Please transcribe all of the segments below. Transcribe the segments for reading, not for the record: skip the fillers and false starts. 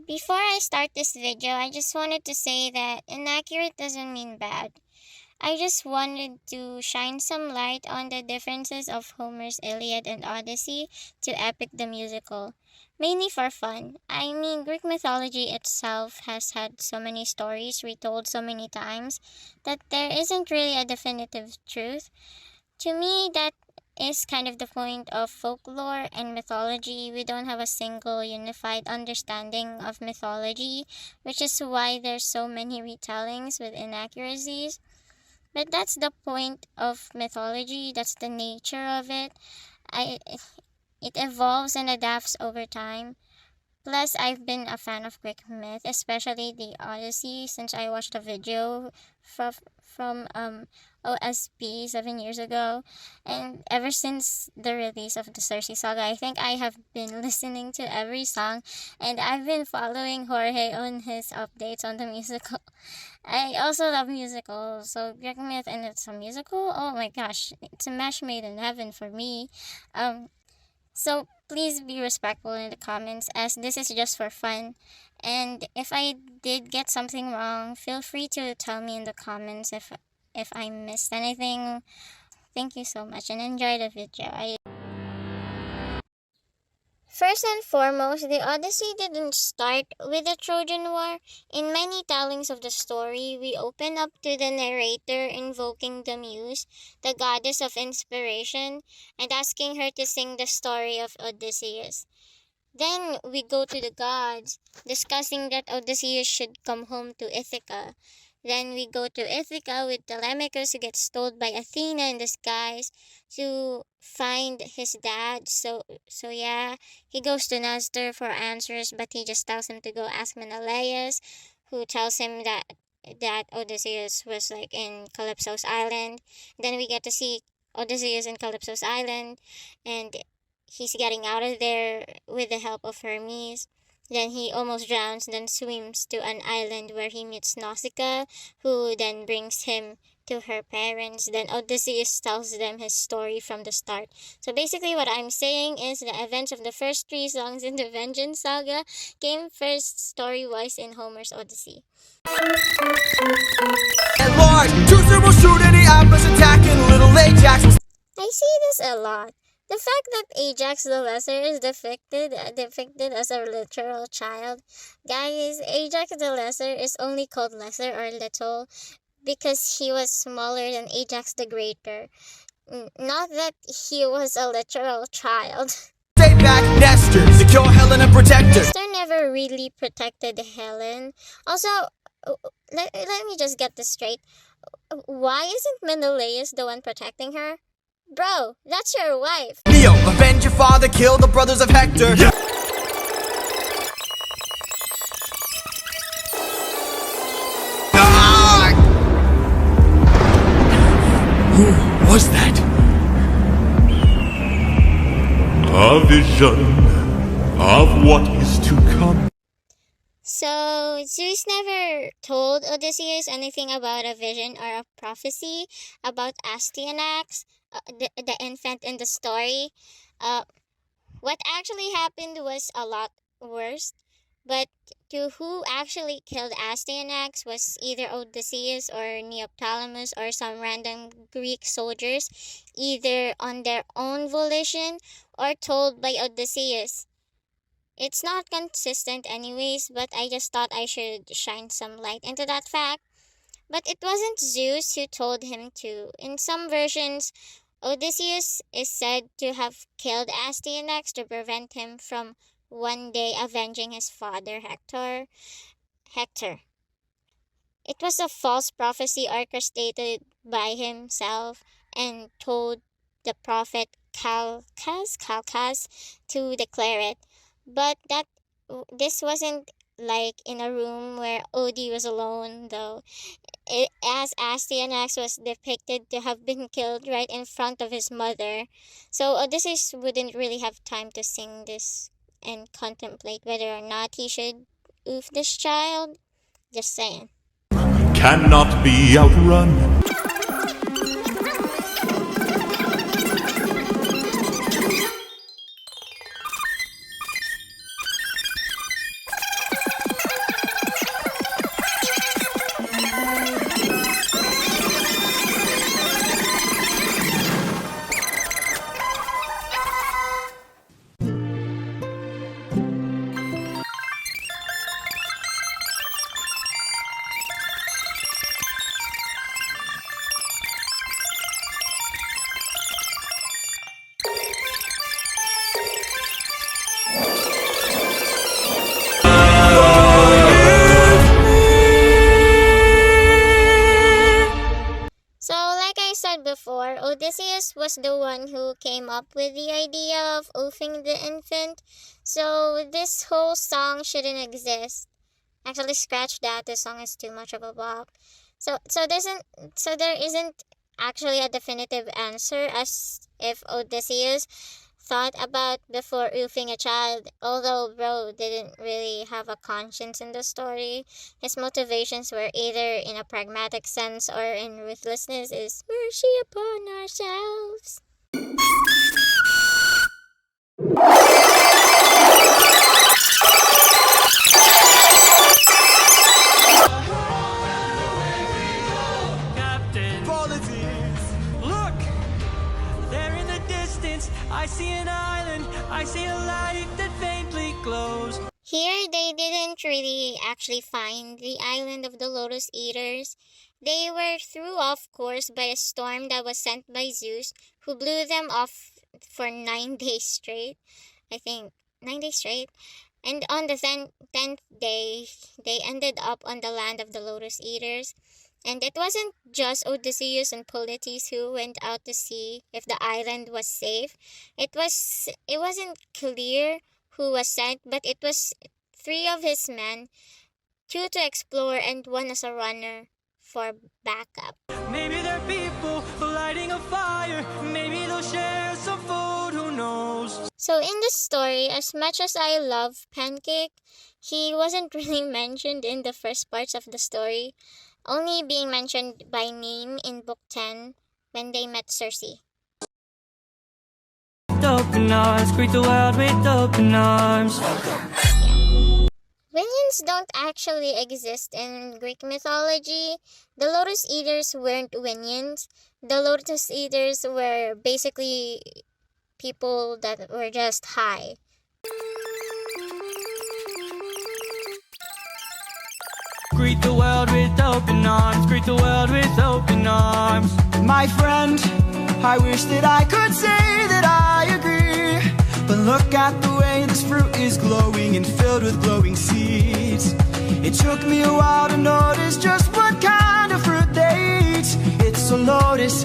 Before I start this video, I just wanted to say that inaccurate doesn't mean bad. I just wanted to shine some light on the differences of Homer's Iliad and Odyssey to Epic the Musical, mainly for fun. I mean, Greek mythology itself has had so many stories retold so many times that there isn't really a definitive truth. To me, that is kind of the point of folklore and mythology. We don't have a single unified understanding of mythology, which is why there's so many retellings with inaccuracies. But that's the point of mythology, that's the nature of it. I it evolves and adapts over time. Plus, I've been a fan of Greek myth, especially the Odyssey, since I watched a video from OSP 7 years ago, and ever since the release of the Cersei saga, I think I have been listening to every song, and I've been following Jorge on his updates on the musical. I also love musicals, so Greek myth and it's a musical. Oh my gosh, it's a match made in heaven for me. So please be respectful in the comments as this is just for fun. And if I did get something wrong, feel free to tell me in the comments if I missed anything. Thank you so much and enjoy the video. First and foremost, the Odyssey didn't start with the Trojan War. In many tellings of the story, we open up to the narrator invoking the muse, the goddess of inspiration, and asking her to sing the story of Odysseus. Then we go to the gods, discussing that Odysseus should come home to Ithaca. Then we go to Ithaca with Telemachus, who gets told by Athena in the skies to find his dad. So yeah, he goes to Nestor for answers, but he just tells him to go ask Menelaus, who tells him that Odysseus was like in Calypso's island. Then we get to see Odysseus in Calypso's island, and he's getting out of there with the help of Hermes. Then he almost drowns, then swims to an island where he meets Nausicaa, who then brings him to her parents. Then Odysseus tells them his story from the start. So basically what I'm saying is the events of the first three songs in the Vengeance Saga came first story-wise in Homer's Odyssey. And Lord, Chooser will shoot any Atlas attacking little Ajax. I see this a lot. The fact that Ajax the Lesser is depicted as a literal child. Guys, Ajax the Lesser is only called lesser or little because he was smaller than Ajax the Greater. Not that he was a literal child. Stay back, Nestor, secure Helen and protect her. Nestor never really protected Helen. Also, let me just get this straight. Why isn't Menelaus the one protecting her? Bro, that's your wife. Neo, avenge your father, kill the brothers of Hector. Yeah. Who was that? A vision of what is to come. So, Zeus never told Odysseus anything about a vision or a prophecy about Astyanax, the infant in the story. What actually happened was a lot worse, but to who actually killed Astyanax was either Odysseus or Neoptolemus or some random Greek soldiers, either on their own volition or told by Odysseus. It's not consistent anyways, but I just thought I should shine some light into that fact. But it wasn't Zeus who told him to. In some versions, Odysseus is said to have killed Astyanax to prevent him from one day avenging his father Hector. It was a false prophecy orchestrated by himself and told the prophet Calchas to declare it. But this wasn't like in a room where Odie was alone, though. As Astyanax was depicted to have been killed right in front of his mother. So Odysseus wouldn't really have time to sing this and contemplate whether or not he should oof this child. Just saying. Cannot be outrun. was the one who came up with the idea of oofing the infant. So this whole song shouldn't exist. Actually, scratch that. The song is too much of a bop. There isn't actually a definitive answer as if Odysseus thought about before oofing a child. Although bro didn't really have a conscience in the story, his motivations were either in a pragmatic sense or in ruthlessness is mercy upon ourselves. Captain. Politics. Look! There in the distance, I see an island. I see a light that faintly glows. Here, they didn't really actually find the island of the Lotus Eaters. They were threw off course by a storm that was sent by Zeus, who blew them off for 9 days straight. I think 9 days straight. And on the 10th day, they ended up on the land of the Lotus Eaters. And it wasn't just Odysseus and Polites who went out to see if the island was safe. It wasn't clear who was sent, but it was three of his men, two to explore and one as a runner for backup. Maybe they're people lighting a fire. Maybe they'll share some food, who knows? So in the story, as much as I love Pancake, he wasn't really mentioned in the first parts of the story, only being mentioned by name in Book 10 when they met Circe. Open arms, greet the world with open arms. Minions don't actually exist in Greek mythology. The Lotus Eaters weren't minions. The Lotus Eaters were basically people that were just high. Greet the world with open arms. Greet the world with open arms. My friend, I wish that I could say that I agree. But look at the way this fruit is glowing and filled with glowing seeds. It took me a while to notice just what kind of fruit they eat. It's a lotus.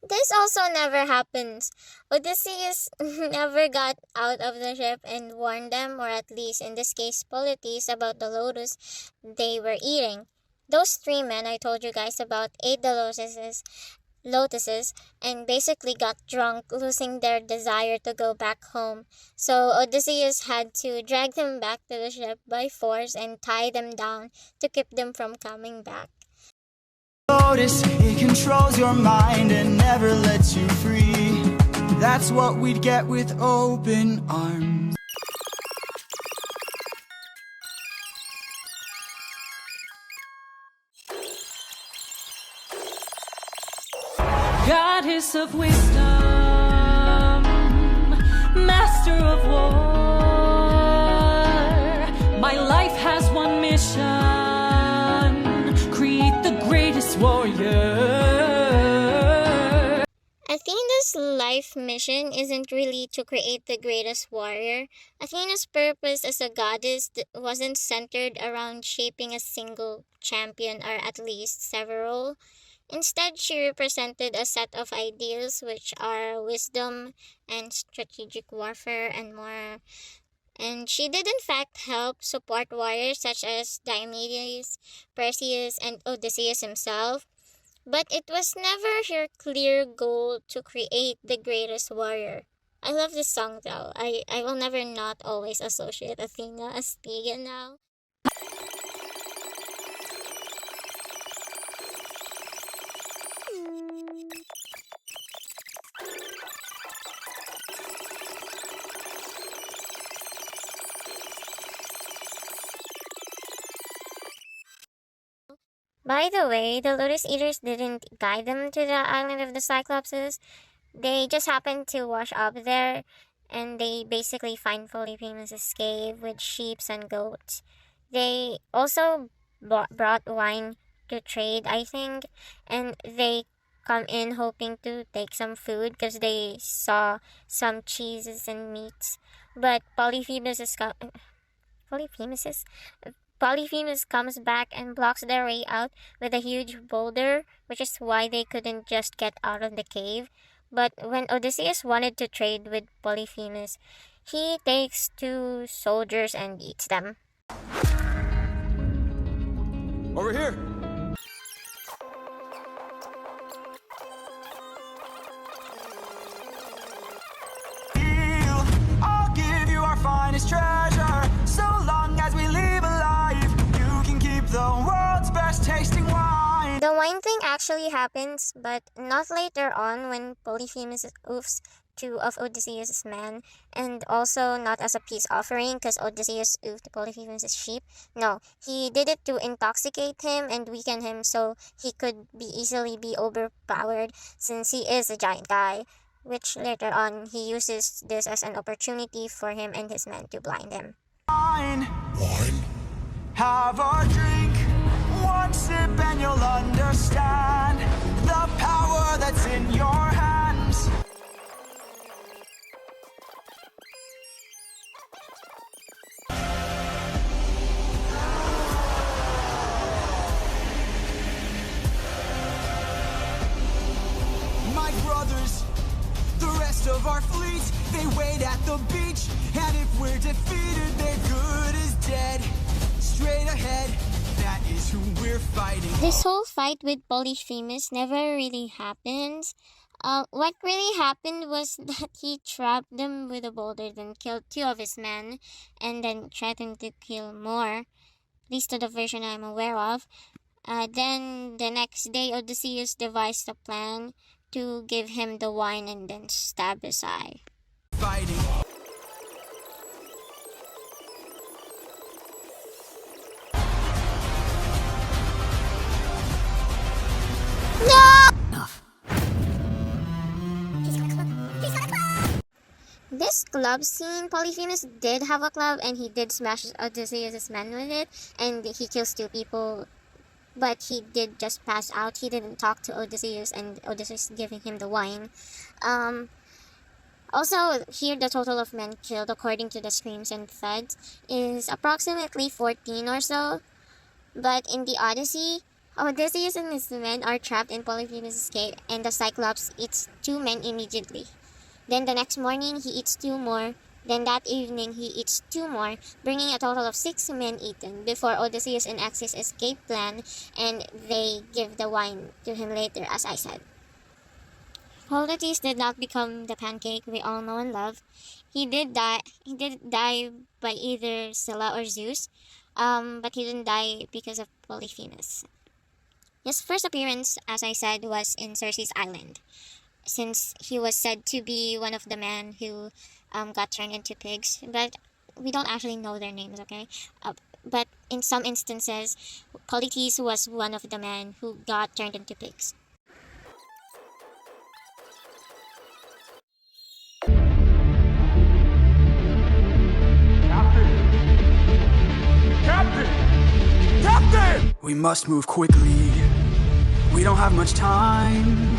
This also never happens. Odysseus never got out of the ship and warned them, or at least in this case Polites, about the lotus they were eating. Those three men I told you guys about ate the lotuses and basically got drunk, losing their desire to go back home. So Odysseus had to drag them back to the ship by force and tie them down to keep them from coming back. Lotus, it controls your mind and never lets you free. That's what we'd get with open arms. Goddess of wisdom, master of war. My life has one mission: create the greatest warrior. Athena's life mission isn't really to create the greatest warrior. Athena's purpose as a goddess wasn't centered around shaping a single champion, or at least several. Instead, she represented a set of ideals, which are wisdom and strategic warfare and more. And she did in fact help support warriors such as Diomedes, Perseus, and Odysseus himself. But it was never her clear goal to create the greatest warrior. I love this song though. I will never not always associate Athena as Tegan now. By the way, the Lotus Eaters didn't guide them to the island of the Cyclopses. They just happened to wash up there, and they basically find Polyphemus' cave with sheep and goats. They also brought wine to trade, I think, and they come in hoping to take some food because they saw some cheeses and meats. But Polyphemus Polyphemus comes back and blocks their way out with a huge boulder, which is why they couldn't just get out of the cave. But when Odysseus wanted to trade with Polyphemus, he takes two soldiers and eats them. Over here! I'll give you our finest treasure. So long as we leave alive, you can keep the world's best tasting wine. The wine thing actually happens, but not later on when Polyphemus oofs two of Odysseus' men, and also not as a peace offering because Odysseus oofed Polyphemus' sheep. No, he did it to intoxicate him and weaken him so he could be easily be overpowered since he is a giant guy, which later on he uses this as an opportunity for him and his men to blind him. Wine. Have a drink, one sip and you'll understand the power that's in your hands. My brothers, the rest of our fleet, they wait at the beach, and if we're defeated, they're good as dead. Straight ahead, that is who we're fighting. This whole fight with Polyphemus never really happens. What really happened was that he trapped them with a boulder, then killed two of his men, and then threatened to kill more. At least to the version I'm aware of. Then the next day, Odysseus devised a plan to give him the wine and then stab his eye. Fighting. This club scene, Polyphemus did have a club and he did smash Odysseus' men with it, and he kills two people, but he did just pass out. He didn't talk to Odysseus, and Odysseus giving him the wine. Also, here the total of men killed, according to the screams and thuds, is approximately 14 or so. But in the Odyssey, Odysseus and his men are trapped in Polyphemus' cave, and the Cyclops eats two men immediately. Then the next morning, he eats two more. Then that evening, he eats two more, bringing a total of 6 men eaten before Odysseus enacts his escape plan, and they give the wine to him later, as I said. Holotis did not become the pancake we all know and love. He did die. He did die by either Scylla or Zeus, but he didn't die because of Polyphemus. His first appearance, as I said, was in Circe's island, since he was said to be one of the men who got turned into pigs, but we don't actually know their names, okay? But in some instances, Polytes was one of the men who got turned into pigs. Captain! We must move quickly. We don't have much time.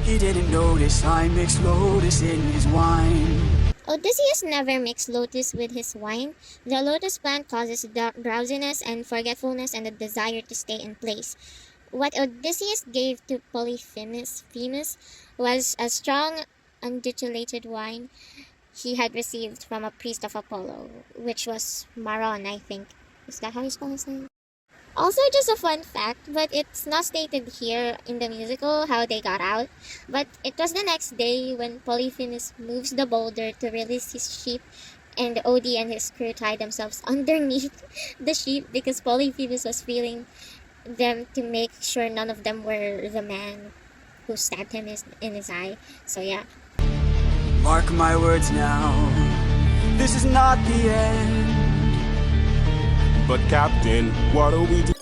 He didn't notice I mixed lotus in his wine. Odysseus never mixed lotus with his wine. The lotus plant causes drowsiness and forgetfulness and a desire to stay in place. What Odysseus gave to Polyphemus was a strong, undulated wine he had received from a priest of Apollo, which was Maron, I think. Is that how you spell his name? Also, just a fun fact, but it's not stated here in the musical how they got out. But it was the next day when Polyphemus moves the boulder to release his sheep, and Odie and his crew tied themselves underneath the sheep because Polyphemus was feeling them to make sure none of them were the man who stabbed him in his eye. So yeah. Mark my words now, this is not the end. But Captain, what do we do?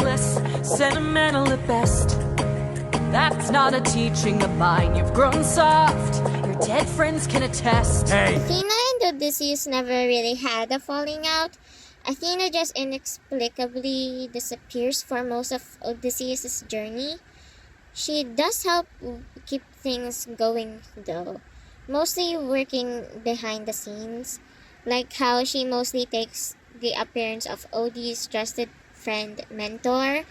reckless, sentimental at best. That's not a teaching of mine. You've grown soft, your dead friends can attest. Hey! Athena and Odysseus never really had a falling out. Athena just inexplicably disappears for most of Odysseus' journey. She does help keep things going though, mostly working behind the scenes, like how she mostly takes the appearance of Odie's trusted friend mentor.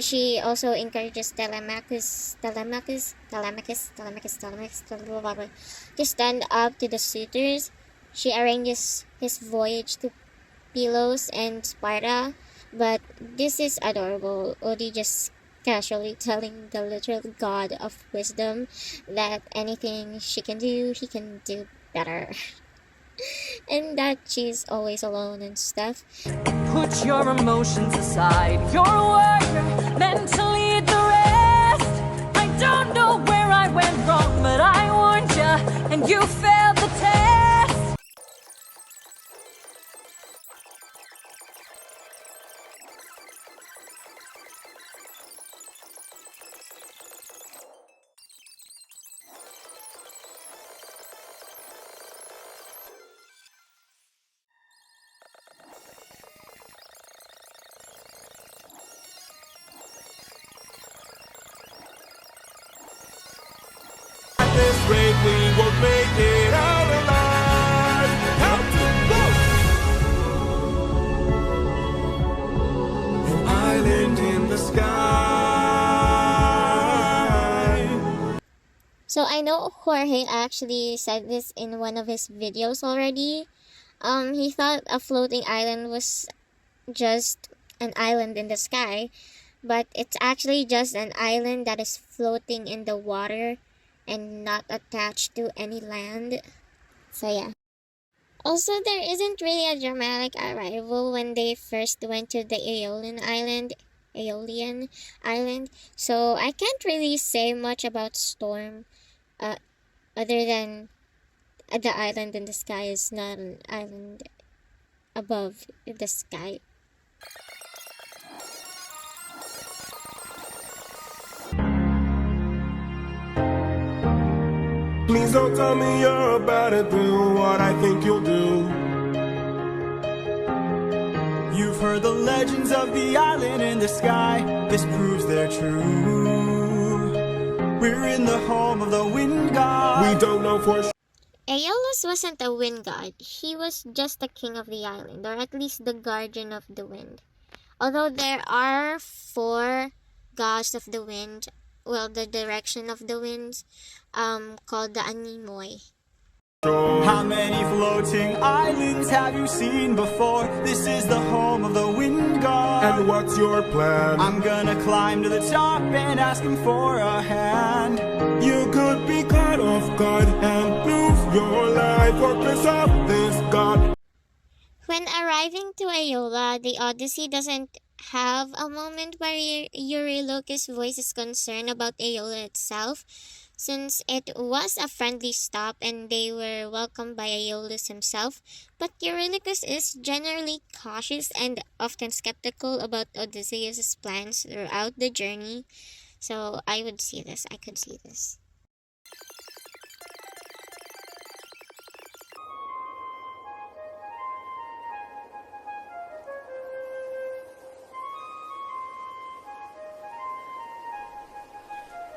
She also encourages Telemachus to stand up to the suitors. She arranges his voyage to Pylos and Sparta, but this is adorable. Odie just casually telling the literal god of wisdom that anything she can do, he can do better. And that she's always alone and stuff. Put your emotions aside. You're a warrior, meant to lead the rest. I don't know where I went wrong, but I warned ya, and you failed the test. At this rate, we won't make it out alive. Captain, go! An island in the sky. So I know Jorge actually said this in one of his videos already. He thought a floating island was just an island in the sky, but it's actually just an island that is floating in the water and not attached to any land. So yeah. Also, there isn't really a dramatic arrival when they first went to the Aeolian Island. So I can't really say much about Storm, other than the island in the sky is not an island above the sky. Please don't tell me you're about to do what I think you'll do. You've heard the legends of the island in the sky. This proves they're true. We're in the home of the wind god. We don't know for sure. Aeolus wasn't a wind god. He was just the king of the island, or at least the guardian of the wind. Although there are 4 gods of the wind, well, the direction of the winds, called the Anemoi. How many floating islands have you seen before? This is the home of the wind god. And what's your plan? I'm gonna climb to the top and ask him for a hand. You could be caught off guard and lose your life or piss off this god. When arriving to Aeola, the Odyssey doesn't have a moment where Eurylochus voices concern about Aeola itself, since it was a friendly stop and they were welcomed by Aeolus himself. But Eurylochus is generally cautious and often skeptical about Odysseus' plans throughout the journey. So I could see this.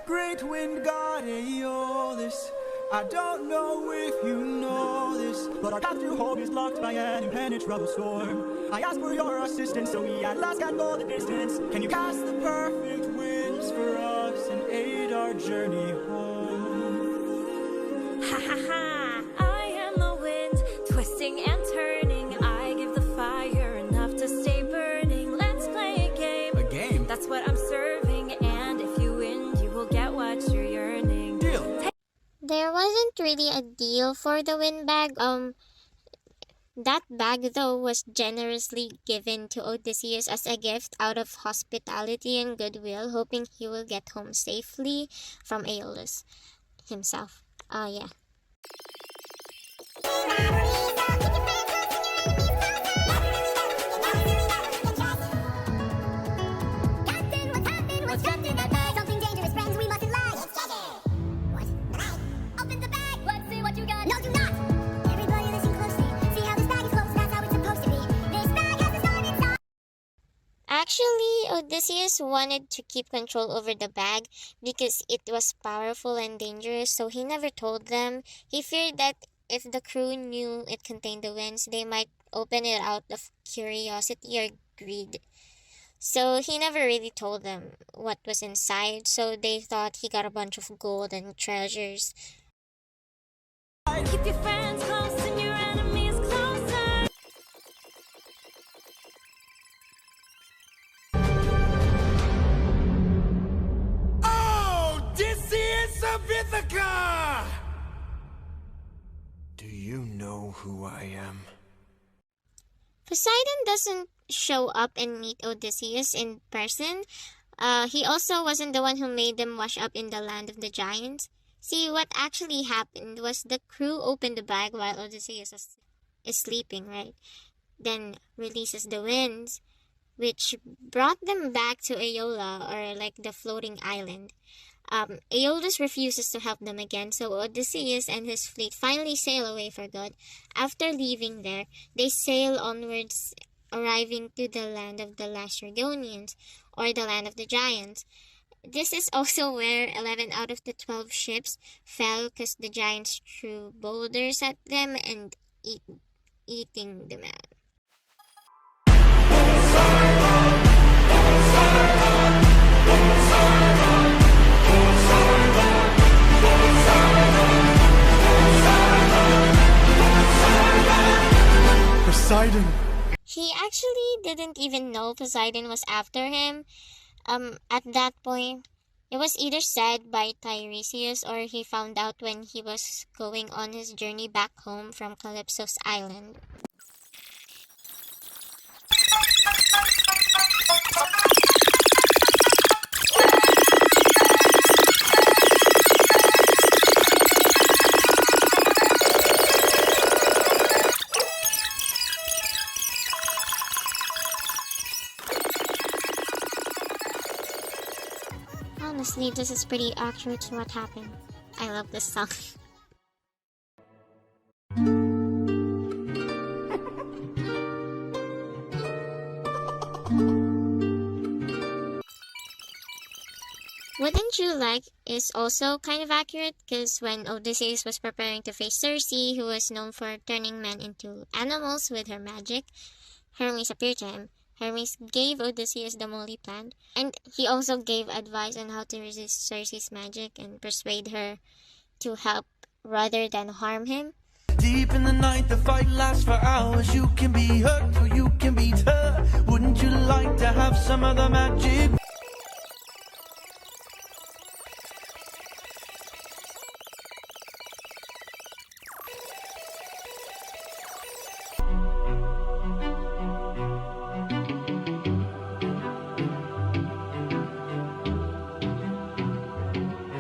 Great wind god Aeolus, I don't know if you know this, but our path through home is blocked by an impenetrable storm. I asked for your assistance, so we at last can go the distance. Can you cast the perfect winds for us and aid our journey home? Ha ha ha! I am the wind, twisting and turning. I give the fire enough to stay burning. Let's play a game. A game? That's what I'm serving, and if you win, you will get what you're yearning. Deal. There wasn't really a deal for the wind bag. That bag though was generously given to Odysseus as a gift out of hospitality and goodwill, hoping he will get home safely from Aeolus himself. Yeah. Actually, Odysseus wanted to keep control over the bag because it was powerful and dangerous, so he never told them. He feared that if the crew knew it contained the winds, they might open it out of curiosity or greed. So he never really told them what was inside, so they thought he got a bunch of gold and treasures. Keep your friends close and your enemies closer. Odysseus of Ithica! Do you know who I am? Poseidon doesn't show up and meet Odysseus in person. He also wasn't the one who made them wash up in the land of the giants. See, what actually happened was the crew opened the bag while Odysseus is sleeping, right? Then releases the winds, which brought them back to Aeola, or like the floating island. Aeolus refuses to help them again, so Odysseus and his fleet finally sail away for good. After leaving there, they sail onwards, arriving to the land of the Lacedaemonians, or the land of the giants. This is also where 11 out of the 12 ships fell because the giants threw boulders at them and eating them out. Poseidon! He actually didn't even know Poseidon was after him. At that point, it was either said by Tiresias or he found out when he was going on his journey back home from Calypso's island. Honestly, this is pretty accurate to what happened. I love this song. Wouldn't You Like is also kind of accurate because when Odysseus was preparing to face Circe, who was known for turning men into animals with her magic, Hermes appeared to him. Hermes gave Odysseus the moly plant, and he also gave advice on how to resist Circe's magic and persuade her to help rather than harm him. Deep in the night, the fight lasts for hours. You can be hurt or you can beat her. Wouldn't you like to have some of the magic?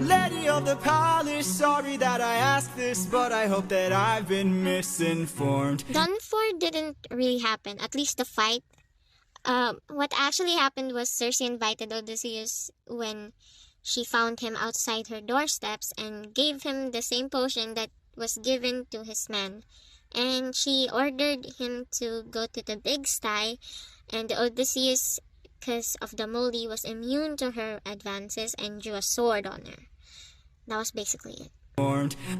Lady of the palace, sorry that I asked this, but I hope that I've been misinformed. Done for didn't really happen, at least the fight. What actually happened was Circe invited Odysseus when she found him outside her doorsteps and gave him the same potion that was given to his men. And she ordered him to go to the big sty, and Odysseus, because of the moly, was immune to her advances and drew a sword on her. That was basically it.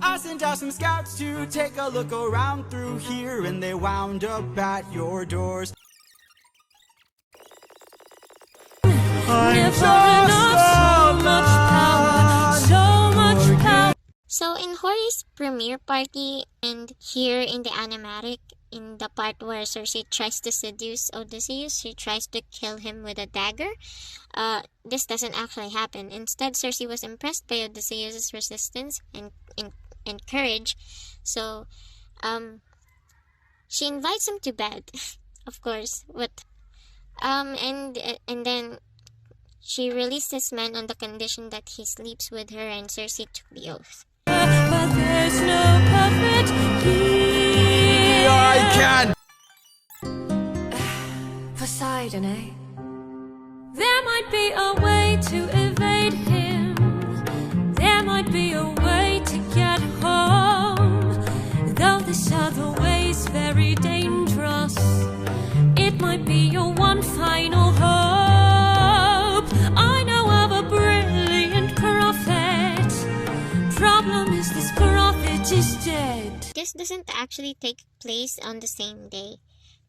I sent out some scouts to take a look around through here, and they wound up at your doors. Never enough, so much power. So in Hori's premiere party and here in the animatic, in the part where Circe tries to seduce Odysseus, she tries to kill him with a dagger. This doesn't actually happen. Instead, Circe was impressed by Odysseus' resistance and courage. So, she invites him to bed, of course. And then she released his men on the condition that he sleeps with her, and Circe took the oath. But there's no perfect here. I can! Poseidon, eh? There might be a way to evade him. There might be a way to get home. Though this other way's very dangerous, it might be your one final hope. this doesn't actually take place on the same day.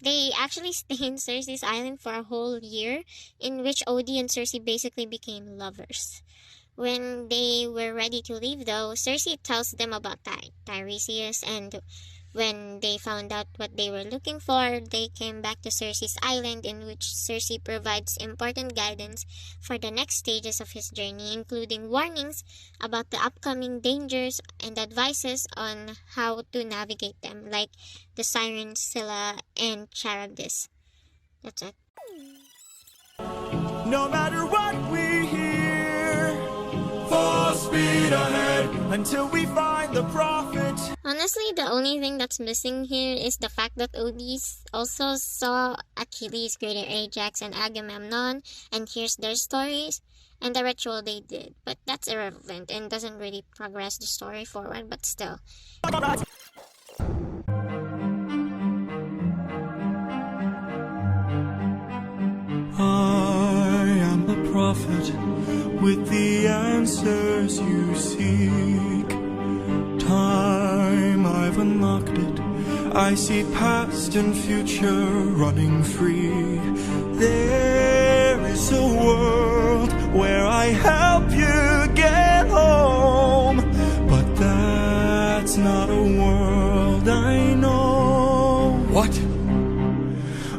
They actually stay in Cersei's island for a whole year, in which Odie and Cersei basically became lovers. When they were ready to leave, though, Cersei tells them about Tiresias, and when they found out what they were looking for, they came back to Cersei's island, in which Cersei provides important guidance for the next stages of his journey, including warnings about the upcoming dangers and advices on how to navigate them, like the sirens Scylla and Charybdis. That's it. No matter what we hear, full speed ahead until we find the prophet. Honestly, the only thing that's missing here is the fact that Odysseus also saw Achilles, Greater Ajax, and Agamemnon, and hears their stories and the ritual they did. But that's irrelevant and doesn't really progress the story forward, but still. I am the prophet with the answers you seek. Time, I've unlocked it. I see past and future running free. There is a world where I help you get home, but that's not a world I know. What?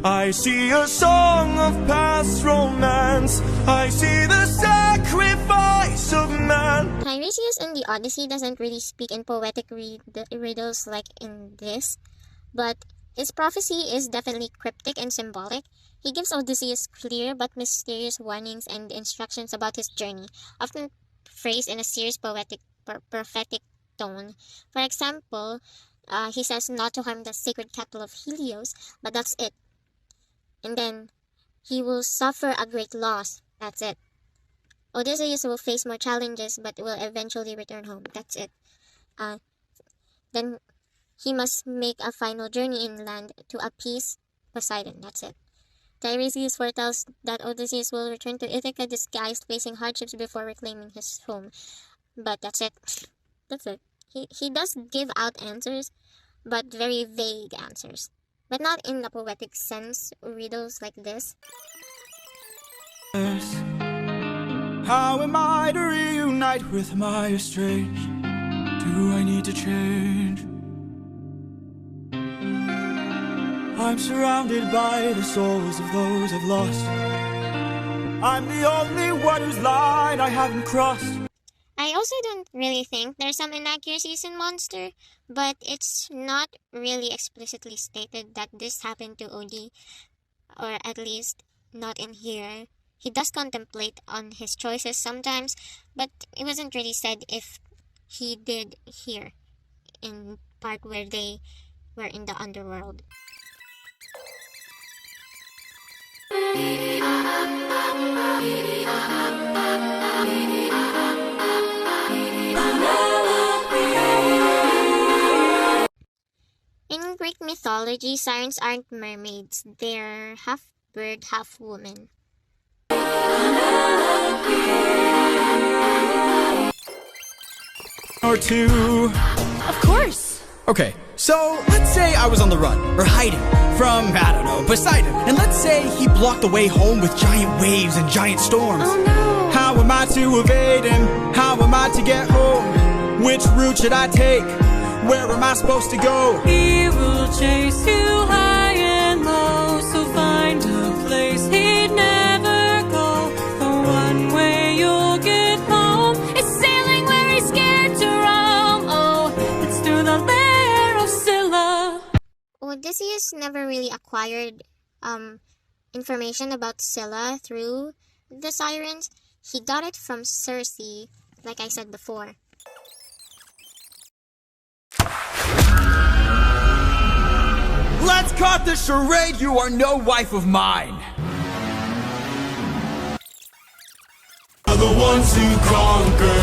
I see a song of past romance. I see the sacrifice of man. Tiresias in the Odyssey doesn't really speak in poetic riddles like in this, but his prophecy is definitely cryptic and symbolic. He gives Odysseus clear but mysterious warnings and instructions about his journey, often phrased in a serious poetic prophetic tone. For example, he says not to harm the sacred cattle of Helios, but that's it. And then, he will suffer a great loss. That's it. Odysseus will face more challenges, but will eventually return home. That's it. Then, he must make a final journey inland to appease Poseidon. That's it. Tiresias foretells that Odysseus will return to Ithaca disguised, facing hardships before reclaiming his home. But that's it. That's it. He does give out answers, but very vague answers. But not in a poetic sense, riddles like this. How am I to reunite with my estranged? Do I need to change? I'm surrounded by the souls of those I've lost. I'm the only one whose line I haven't crossed. I also don't really think there's some inaccuracies in Monster, but it's not really explicitly stated that this happened to Odie, or at least not in here. He does contemplate on his choices sometimes, but it wasn't really said if he did here, in part where they were in the underworld. In Greek mythology, sirens aren't mermaids. They're half bird, half woman. Or two. Of course! Okay, so let's say I was on the run, or hiding, from, I don't know, Poseidon. And let's say he blocked the way home with giant waves and giant storms. Oh no! How am I to evade him? How am I to get home? Which route should I take? Where am I supposed to go? He will chase you high and low, so find a place he'd never go. The one way you'll get home is sailing where he's scared to roam. Oh, it's through the lair of Scylla. Odysseus never really acquired information about Scylla through the sirens. He got it from Circe, like I said before. Let's cut the charade, you are no wife of mine! Are the ones who conquer.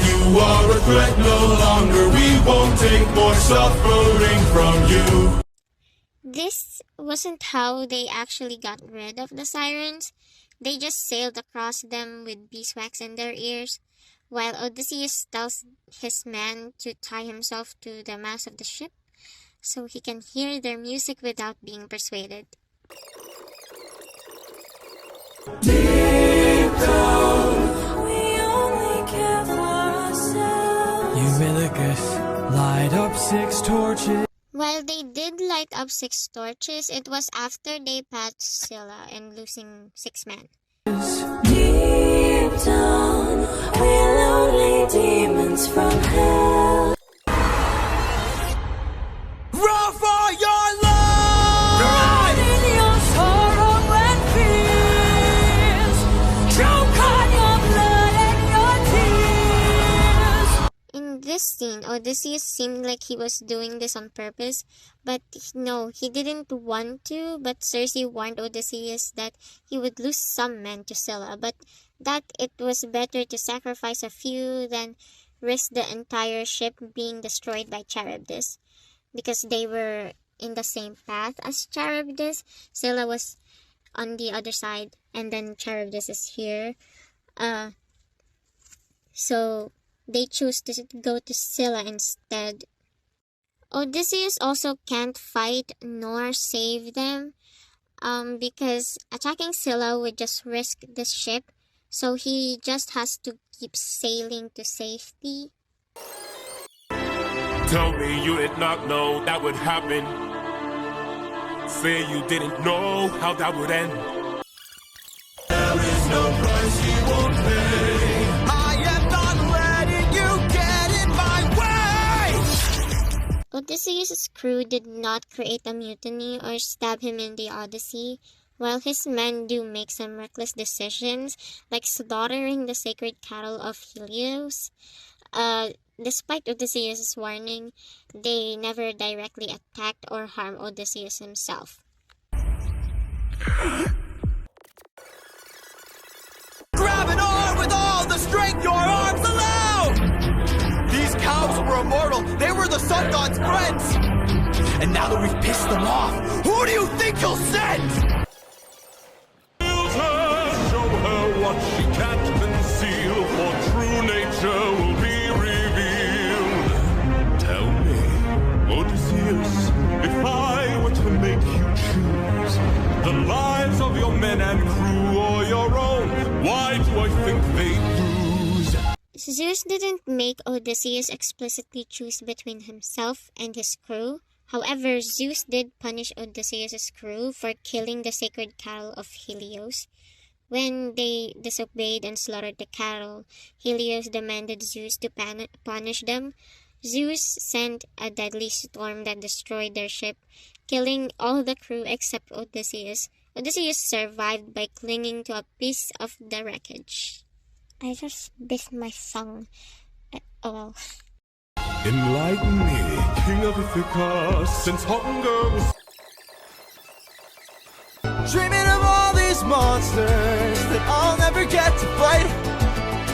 You are a threat no longer. We won't take more suffering from you. This wasn't how they actually got rid of the sirens. They just sailed across them with beeswax in their ears, while Odysseus tells his men to tie himself to the mast of the ship. so he can hear their music without being persuaded. Deep down, we only care for ourselves. Eurylochus, light up 6 torches. While they did light up 6 torches, it was after they passed Scylla and losing 6 men. Deep down, we're lonely demons from hell. Roar for your love! Drown in your sorrow and fears. Choke on your blood and your tears. In this scene, Odysseus seemed like he was doing this on purpose, but no, he didn't want to, but Circe warned Odysseus that he would lose some men to Scylla, but that it was better to sacrifice a few than risk the entire ship being destroyed by Charybdis, because they were in the same path as Charybdis. Scylla was on the other side, and then Charybdis is here. So they choose to go to Scylla instead. Odysseus also can't fight nor save them, because attacking Scylla would just risk the ship, so he just has to keep sailing to safety. Tell me you did not know that would happen. Say you didn't know how that would end. There is no price he won't pay. I am not letting you get in my way! Odysseus' crew did not create a mutiny or stab him in the Odyssey, while his men do make some reckless decisions, like slaughtering the sacred cattle of Helios. Despite Odysseus' warning, they never directly attacked or harmed Odysseus himself. Grab an arm with all the strength your arms allow! These cows were immortal, they were the sun god's friends! And now that we've pissed them off, who do you think you'll send? Show her what she can't conceal, for true nature will be revealed. Tell me, Odysseus, if I were to make you choose the lives of your men and crew or your own, why do I think they lose? Zeus didn't make Odysseus explicitly choose between himself and his crew. However, Zeus did punish Odysseus' crew for killing the sacred cattle of Helios. When they disobeyed and slaughtered the cattle, Helios demanded Zeus to punish them. Zeus sent a deadly storm that destroyed their ship, killing all the crew except Odysseus. Odysseus survived by clinging to a piece of the wreckage. I just bit my tongue. Oh well. Enlighten me, king of Ithica, since hunger was... Dreaming of all these monsters that I'll never get to fight.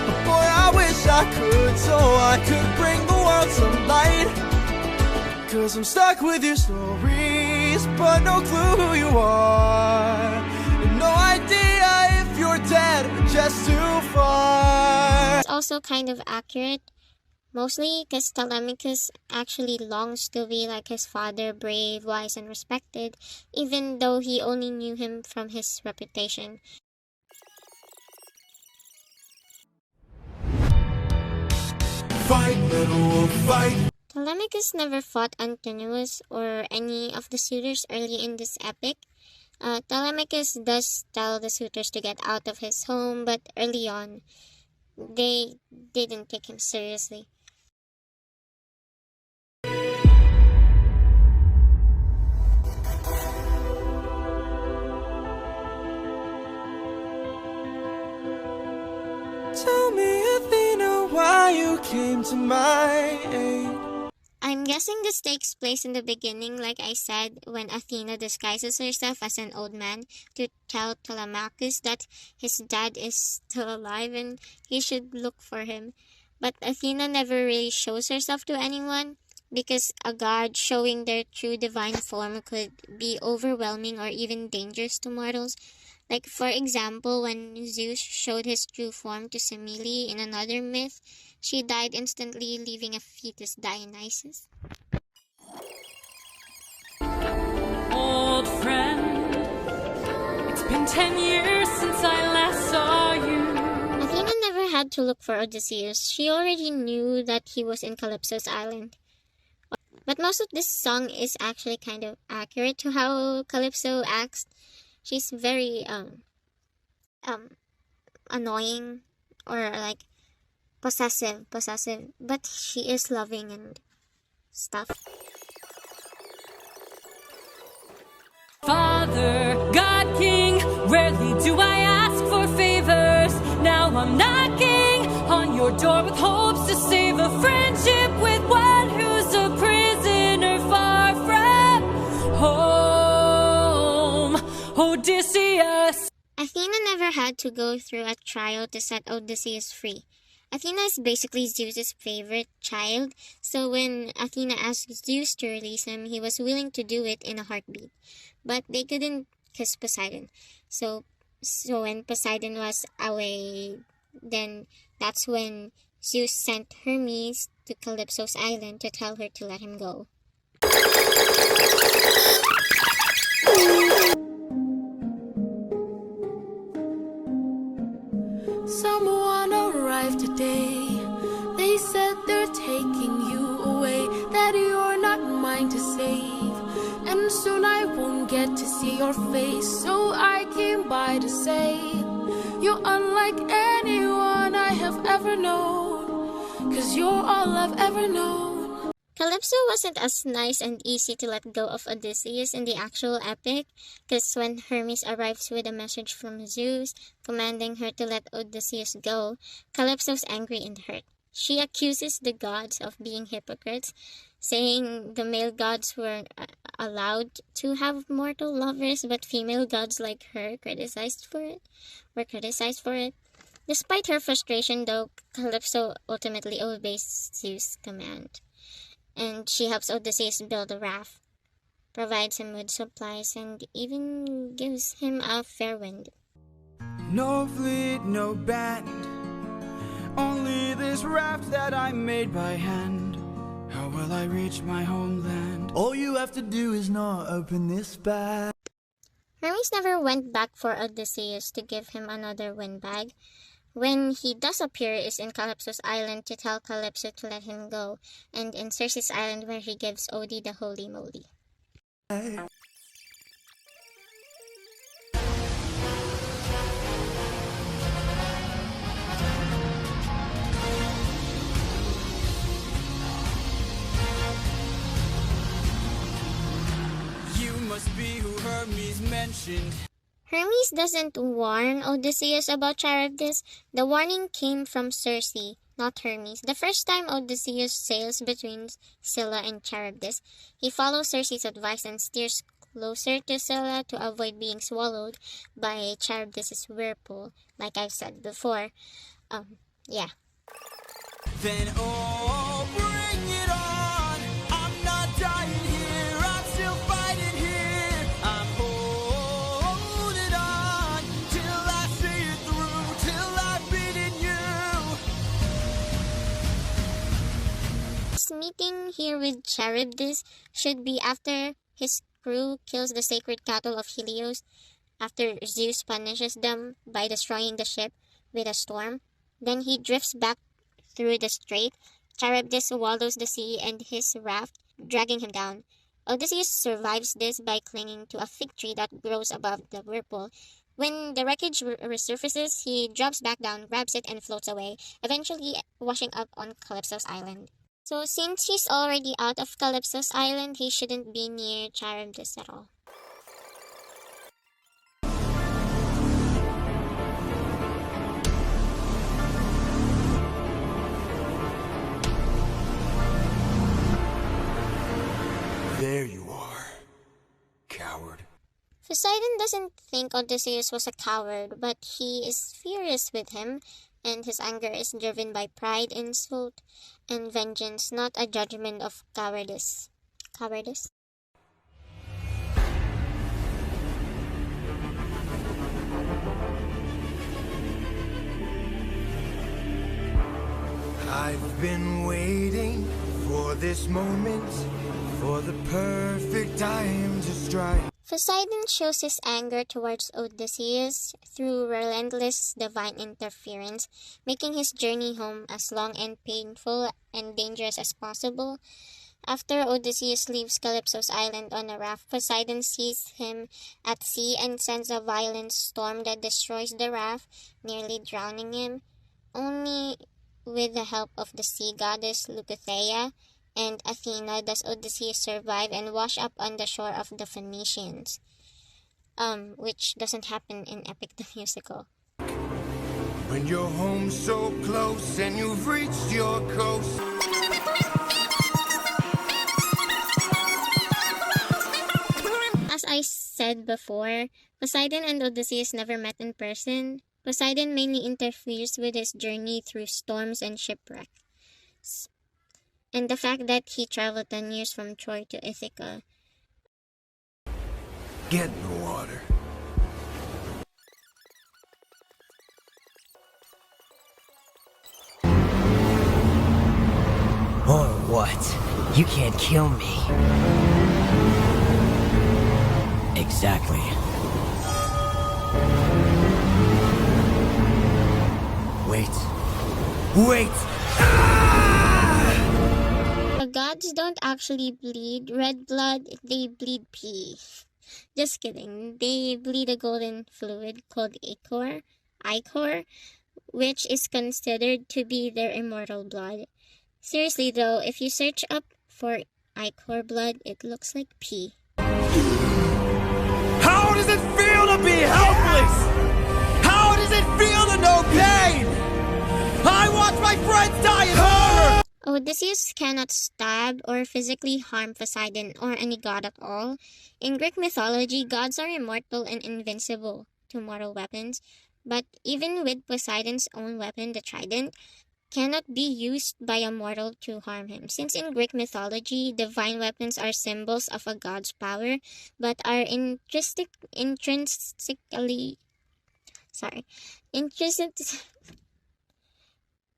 But boy, I wish I could, so I could bring the world some light. Cause I'm stuck with your stories, but no clue who you are. And no idea if you're dead or just too far. It's also kind of accurate, mostly because Telemachus actually longs to be like his father, brave, wise, and respected, even though he only knew him from his reputation. Fight, little wolf, fight! Telemachus never fought Antinous or any of the suitors early in this epic. Telemachus does tell the suitors to get out of his home, but early on, they didn't take him seriously. Tell me, Athena, why you came to my aid. I'm guessing this takes place in the beginning, like I said, when Athena disguises herself as an old man to tell Telemachus that his dad is still alive and he should look for him. But Athena never really shows herself to anyone, because a god showing their true divine form could be overwhelming or even dangerous to mortals. Like, for example, when Zeus showed his true form to Semele in another myth, she died instantly, leaving a fetus Dionysus. been 10 years since I last saw you. Athena never had to look for Odysseus. She already knew that he was in Calypso's island. But most of this song is actually kind of accurate to how Calypso acts. She's very annoying or like possessive, but she is loving and stuff. Father, God King, rarely do I ask for favors. Now I'm knocking on your door with hopes to save a friendship with one who's a prisoner far from home. Odysseus. Athena never had to go through a trial to set Odysseus free. Athena is basically Zeus's favorite child, so when Athena asked Zeus to release him, he was willing to do it in a heartbeat. But they couldn't kiss Poseidon. So when Poseidon was away, then that's when Zeus sent Hermes to Calypso's island to tell her to let him go. Someone arrived today. They said they're taking you away, that you're not mine to save. And soon I won't get to see your face, so I came by to say you're unlike anyone I have ever known, 'cause you're all I've ever known. Calypso wasn't as nice and easy to let go of Odysseus in the actual epic, because when Hermes arrives with a message from Zeus commanding her to let Odysseus go, Calypso's angry and hurt. She accuses the gods of being hypocrites, saying the male gods were allowed to have mortal lovers, but female gods like her were criticized for it. Despite her frustration, though, Calypso ultimately obeys Zeus' command, and she helps Odysseus build a raft, provides him with supplies, and even gives him a fair wind. No fleet, no band, only this raft that I made by hand. How will I reach my homeland? All you have to do is not open this bag. Hermes never went back for Odysseus to give him another windbag. When he does appear is in Calypso's island to tell Calypso to let him go, and in Circe's island where he gives Odi the holy moly. You must be who Hermes mentioned. Hermes doesn't warn Odysseus about Charybdis. The warning came from Circe, not Hermes. The first time Odysseus sails between Scylla and Charybdis, he follows Circe's advice and steers closer to Scylla to avoid being swallowed by Charybdis' whirlpool, like I've said before. Yeah. Then oh, bring it on. I'm not dying here, I'm still fighting here. I'm holding on till I see it through, till I've beaten you. His meeting here with Charybdis should be after his crew kills the sacred cattle of Helios, after Zeus punishes them by destroying the ship with a storm. Then he drifts back through the strait. Charybdis swallows the sea and his raft, dragging him down. Odysseus survives this by clinging to a fig tree that grows above the whirlpool. When the wreckage resurfaces, he drops back down, grabs it, and floats away, eventually washing up on Calypso's island. So since he's already out of Calypso's island, he shouldn't be near Charybdis at all. There you are, coward. Poseidon doesn't think Odysseus was a coward, but he is furious with him, and his anger is driven by pride, insult, and vengeance, not a judgment of cowardice. Cowardice? I've been waiting for this moment, for the perfect time to strike. Poseidon shows his anger towards Odysseus through relentless divine interference, making his journey home as long and painful and dangerous as possible. After Odysseus leaves Calypso's island on a raft, Poseidon sees him at sea and sends a violent storm that destroys the raft, nearly drowning him. Only with the help of the sea goddess Leucothea and Athena does Odysseus survive and wash up on the shore of the Phoenicians, which doesn't happen in Epic the Musical. When you're home so close and you've reached your coast. As I said before, Poseidon and Odysseus never met in person. Poseidon mainly interferes with his journey through storms and shipwrecks. And the fact that he traveled 10 years from Troy to Ithica. Get in the water. Or what? You can't kill me. Exactly. Wait! The gods don't actually bleed red blood, they bleed pee. Just kidding. They bleed a golden fluid called ichor, which is considered to be their immortal blood. Seriously though, if you search up for ichor blood, it looks like pee. How does it feel to be helpless? How does it feel to know pain? I watch my friends die in horror! Odysseus cannot stab or physically harm Poseidon or any god at all. In Greek mythology, gods are immortal and invincible to mortal weapons, but even with Poseidon's own weapon, the trident, cannot be used by a mortal to harm him. Since in Greek mythology, divine weapons are symbols of a god's power, but are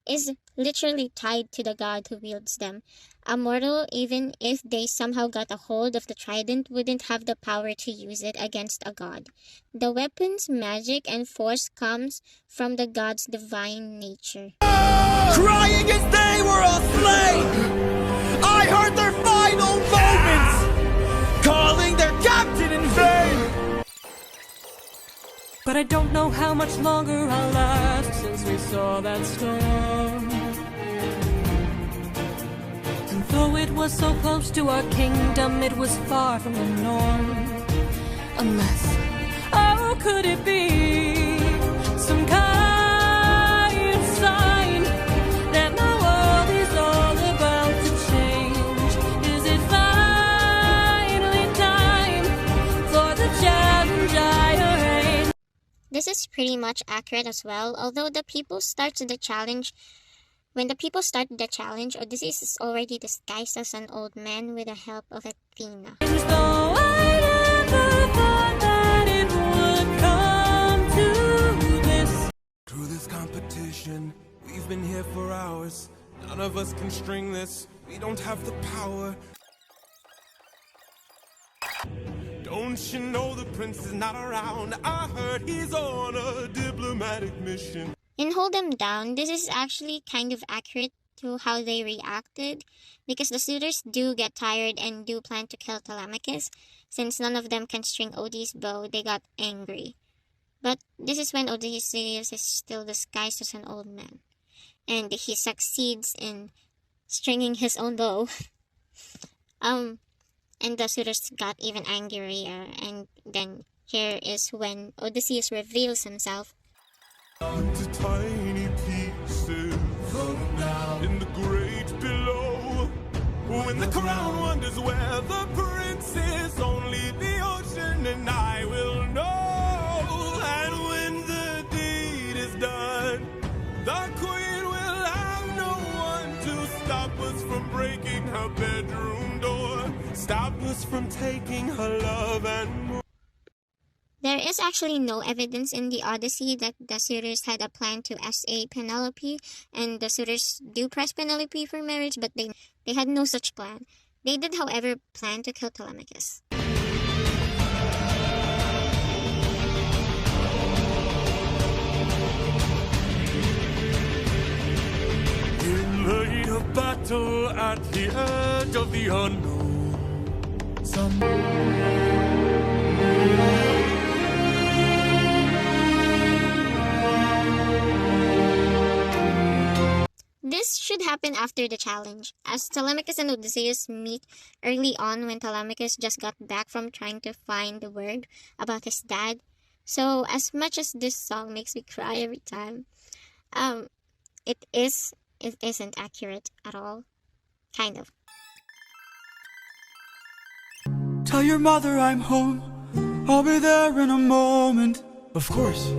is literally tied to the god who wields them. A mortal, even if they somehow got a hold of the trident, wouldn't have the power to use it against a god. The weapon's magic and force comes from the god's divine nature. Crying as they were all slain! I heard their final moments! Calling their captain in vain! But I don't know how much longer I'll last since we saw that storm. And though it was so close to our kingdom, it was far from the norm. Unless, how could it be some kind of sign that my world is all about to change? Is it finally time for the challenge I arranged? This is pretty much accurate as well, although when the people start the challenge, Odysseus is already disguised as an old man with the help of Athena. Though I never thought that it would come to this. Through this competition, we've been here for hours. None of us can string this. We don't have the power. Don't you know the prince is not around? I heard he's on a diplomatic mission. In Hold Them Down, this is actually kind of accurate to how they reacted, because the suitors do get tired and do plan to kill Telemachus. Since none of them can string Odysseus' bow, they got angry. But this is when Odysseus is still disguised as an old man, and he succeeds in stringing his own bow. And the suitors got even angrier, and then here is when Odysseus reveals himself. Into tiny pieces in the great below. When the crown wonders where the prince is, only the ocean and I will know. And when the deed is done, the queen will have no one to stop us from breaking her bedroom door, stop us from taking her love and more. There is actually no evidence in the Odyssey that the suitors had a plan to SA Penelope, and the suitors do press Penelope for marriage, but they had no such plan. They did, however, plan to kill Telemachus. battle at the edge of the unknown. This should happen after the challenge, as Telemachus and Odysseus meet early on when Telemachus just got back from trying to find the word about his dad. So as much as this song makes me cry every time, it isn't accurate at all. Kind of. Tell your mother I'm home. I'll be there in a moment. Of course.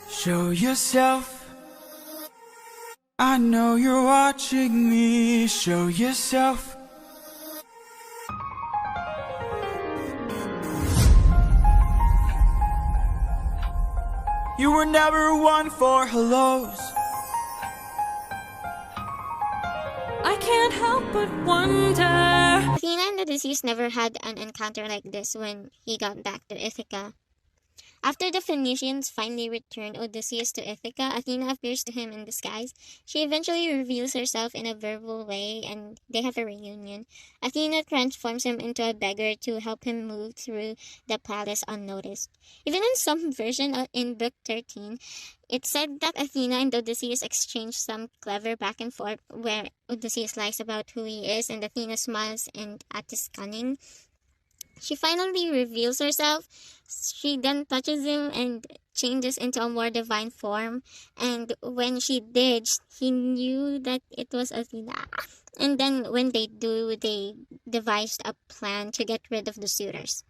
Show yourself. I know you're watching me. Show yourself. You were never one for hellos. I can't help but wonder. Athena and Odysseus never had an encounter like this when he got back to Ithaca. After the Phoenicians finally returned Odysseus to Ithaca, Athena appears to him in disguise. She eventually reveals herself in a verbal way, and they have a reunion. Athena transforms him into a beggar to help him move through the palace unnoticed. Even in some version in Book 13, it said that Athena and Odysseus exchanged some clever back and forth where Odysseus lies about who he is and Athena smiles at his cunning. She finally reveals herself. She then touches him and changes into a more divine form. And when she did, he knew that it was Athena. And then when they devised a plan to get rid of the suitors.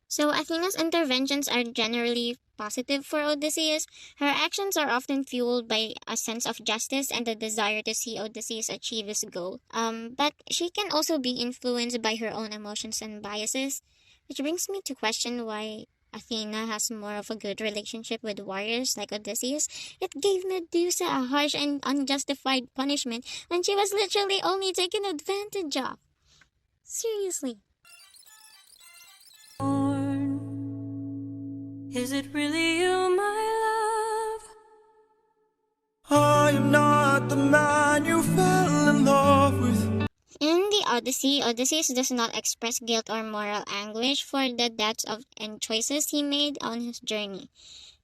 So Athena's interventions are generally positive for Odysseus. Her actions are often fueled by a sense of justice and the desire to see Odysseus achieve his goal. But she can also be influenced by her own emotions and biases, which brings me to question why Athena has more of a good relationship with warriors like Odysseus. It gave Medusa a harsh and unjustified punishment when she was literally only taken advantage of. Seriously. Is it really you, my love? I am not the man you fell in love with. In the Odyssey, Odysseus does not express guilt or moral anguish for the deaths and choices he made on his journey.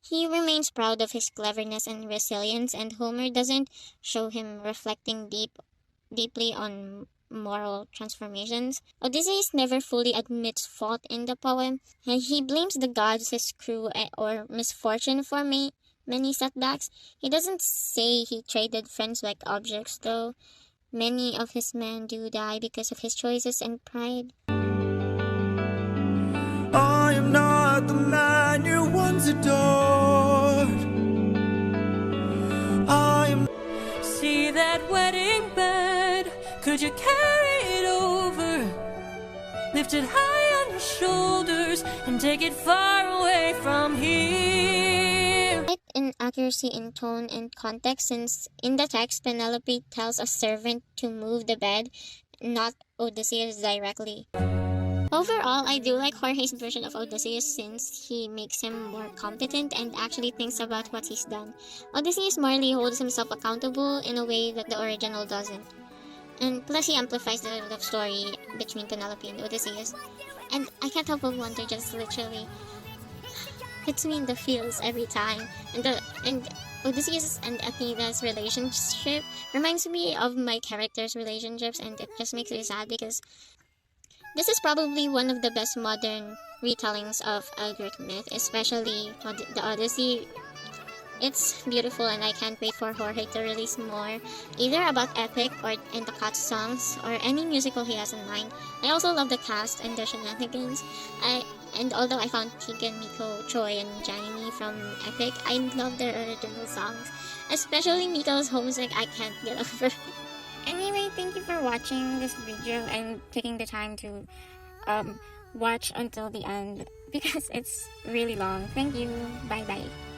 He remains proud of his cleverness and resilience, and Homer doesn't show him reflecting deeply on moral transformations. Odysseus never fully admits fault in the poem, and he blames the gods, his crew, or misfortune for many setbacks. He doesn't say he traded friends like objects, though. Many of his men do die because of his choices and pride. I am not the man you once adored. I am. See that wedding bed? Could you carry it over? Lift it high on your shoulders and take it far away from here. Inaccuracy in tone and context, since in the text Penelope tells a servant to move the bed, not Odysseus directly. Overall, I do like Jorge's version of Odysseus since he makes him more competent and actually thinks about what he's done. Odysseus morally holds himself accountable in a way that the original doesn't. And plus he amplifies the love story between Penelope and Odysseus. And I can't help but wonder, just literally hits me in the feels every time. And Odysseus and Athena's relationship reminds me of my characters' relationships, and it just makes me sad because this is probably one of the best modern retellings of a Greek myth, especially the Odyssey. It's beautiful, and I can't wait for Jorge to release more, either about epic or in the cut songs or any musical he has in mind. I also love the cast and their shenanigans. And although I found Tegan, Miko, Troy, and Janine from Epic, I love their original songs, especially Miko's Homesick I Can't Get Over. Anyway, thank you for watching this video and taking the time to watch until the end because it's really long. Thank you. Bye bye.